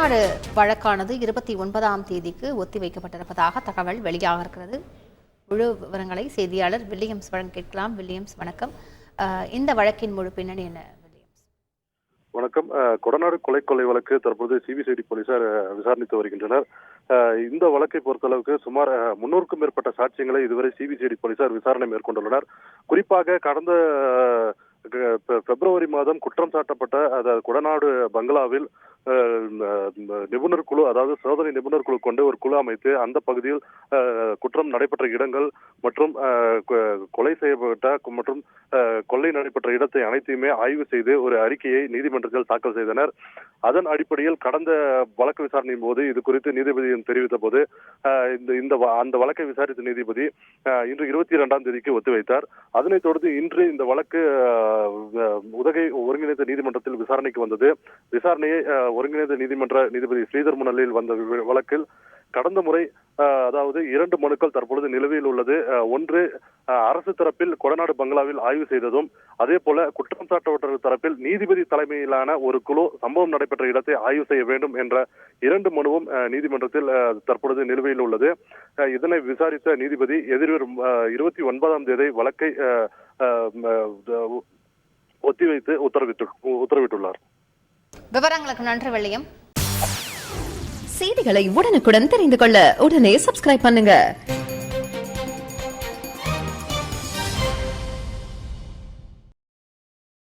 கொடநாடு வழக்கானது 29ஆம் தேதிக்கு ஒத்திவைக்கப்பட்டிருப்பதாக தகவல் வெளியாக இருக்கிறது. முழு விவரங்களை செய்தியாளர் வில்லியம்ஸ் வழங்க கேட்கலாம். வில்லியம்ஸ், வணக்கம். இந்த வழக்கின் முழு பின்னணி என்ன? வணக்கம். கொடநாடு கொலை வழக்கு தற்போது சிபிசிஐடி போலீசார் விசாரணித்து வருகின்றனர். இந்த வழக்கை பொறுத்தளவுக்கு சுமார் 300க்கும் மேற்பட்ட சாட்சியங்களை இதுவரை சிபிசிஐடி போலீசார் விசாரணை மேற்கொண்டுள்ளனர். குறிப்பாக கடந்த பிப்ரவரி மாதம் குற்றம் சாட்டப்பட்ட கொடநாடு பங்களாவில் நிபுணர் குழு, அதாவது சோதனை நிபுணர் குழு கொண்டு ஒரு குழு அமைத்து அந்த பகுதியில் குற்றம் நடைபெற்ற இடங்கள் மற்றும் கொலை செய்யப்பட்ட மற்றும் கொள்ளை நடைபெற்ற இடத்தை அனைத்தையுமே ஆய்வு செய்து ஒரு அறிக்கையை நீதிமன்றத்தில் தாக்கல் செய்தனர். அதன் அடிப்படையில் கடந்த வழக்கு விசாரணையின் போது இது குறித்து நீதிபதியும் தெரிவித்த போது அந்த வழக்கை விசாரித்த நீதிபதி இன்று 22ஆம் தேதிக்கு ஒத்திவைத்தார். அதனைத் தொடர்ந்து இன்று இந்த வழக்கு உதகை ஒருங்கிணைந்த நீதிமன்றத்தில் விசாரணைக்கு வந்தது. விசாரணையை ஒருங்கிணைந்த நீதிமன்ற நீதிபதி ஸ்ரீதர் முன்னிலையில் வந்த வழக்கில் கடந்த முறை அதாவது 2 மனுக்கள் தற்பொழுது நிலுவையில் உள்ளது. ஒன்று, அரசு தரப்பில் கொடநாடு பங்களாவில் ஆய்வு செய்ததும், அதே போல குற்றம் சாட்டப்பட்டவர்கள் தரப்பில் நீதிபதி தலைமையிலான ஒரு குழு சம்பவம் நடைபெற்ற இடத்தை ஆய்வு செய்ய வேண்டும் என்ற 2 மனுவும் நீதிமன்றத்தில் தற்பொழுது நிலுவையில் உள்ளது. இதனை விசாரித்த நீதிபதி எதிர்வரும் 29ஆம் தேதி வழக்கை ஒத்திவைத்து உத்தரவிட்டுள்ளார். விவரங்களுக்கு நன்றி வில்லியம். செய்திகளை உடனுக்குடன் தெரிந்து கொள்ள உடனே சப்ஸ்கிரைப் பண்ணுங்க.